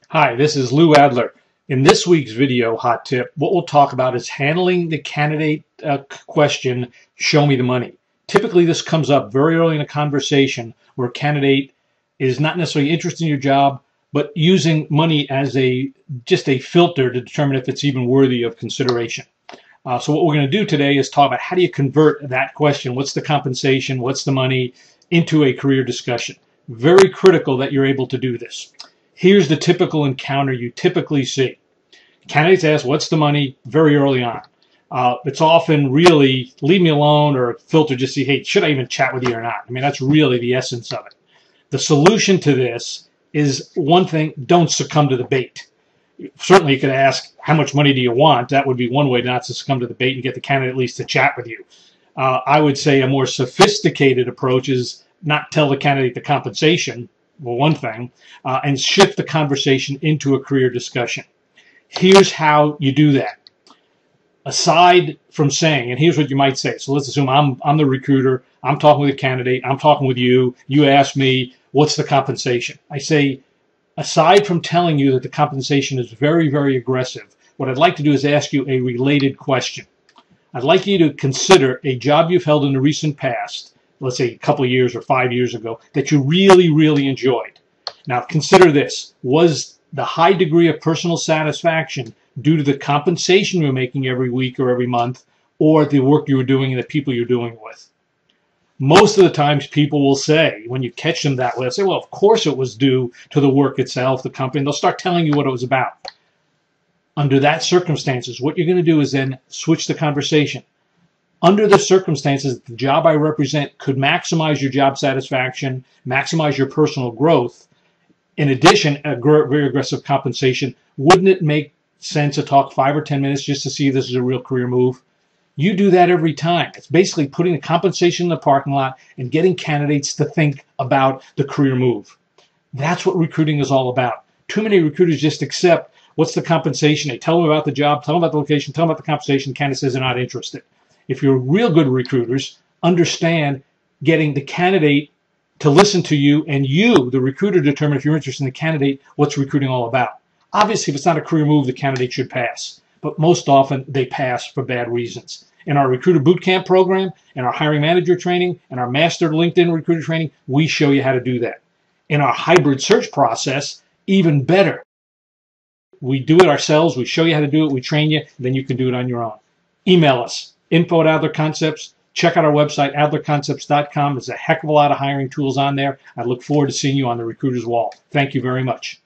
Hi, this is Lou Adler. In this week's video hot tip, what we'll talk about is handling the candidate question, show me the money. Typically, this comes up very early in a conversation where a candidate is not necessarily interested in your job, but using money as just a filter to determine if it's even worthy of consideration. So what we're going to do today is talk about how do you convert that question, what's the compensation, what's the money, into a career discussion. Very critical that you're able to do this. Here's the typical encounter you typically see. Candidates ask, what's the money, very early on. It's often really, leave me alone, or filter just see, hey, should I even chat with you or not? I mean, that's really the essence of it. The solution to this is one thing, don't succumb to the bait. Certainly you could ask, how much money do you want? That would be one way not to succumb to the bait and get the candidate at least to chat with you. I would say a more sophisticated approach is not tell the candidate the compensation, well, one thing, and shift the conversation into a career discussion. Here's how you do that. Aside from saying, and here's what you might say. So let's assume I'm the recruiter. I'm talking with a candidate. I'm talking with you. You ask me, what's the compensation? I say, aside from telling you that the compensation is very, very aggressive, what I'd like to do is ask you a related question. I'd like you to consider a job you've held in the recent past, let's say a couple of years or 5 years ago, that you really, really enjoyed. Now consider this. Was the high degree of personal satisfaction due to the compensation you're making every week or every month, or the work you were doing and the people you're doing with? Most of the times people will say, when you catch them that way, they'll say, well, of course it was due to the work itself, the company, and they'll start telling you what it was about. Under that circumstances, what you're going to do is then switch the conversation. Under the circumstances, the job I represent could maximize your job satisfaction, maximize your personal growth. In addition, a very aggressive compensation. Wouldn't it make sense to talk 5 or 10 minutes just to see if this is a real career move? You do that every time. It's basically putting the compensation in the parking lot and getting candidates to think about the career move. That's what recruiting is all about. Too many recruiters just accept, what's the compensation? They tell them about the job, tell them about the location, tell them about the compensation. The candidate says they're not interested. If you're real good recruiters, understand getting the candidate to listen to you, and you, the recruiter, determine if you're interested in the candidate, what's recruiting all about. Obviously, if it's not a career move, the candidate should pass. But most often, they pass for bad reasons. In our Recruiter Bootcamp program, in our hiring manager training, and our master LinkedIn recruiter training, we show you how to do that. In our hybrid search process, even better. We do it ourselves. We show you how to do it. We train you. Then you can do it on your own. Email us. info@Adler Concepts. Check out our website, adlerconcepts.com. There's a heck of a lot of hiring tools on there. I look forward to seeing you on the Recruiter's Wall. Thank you very much.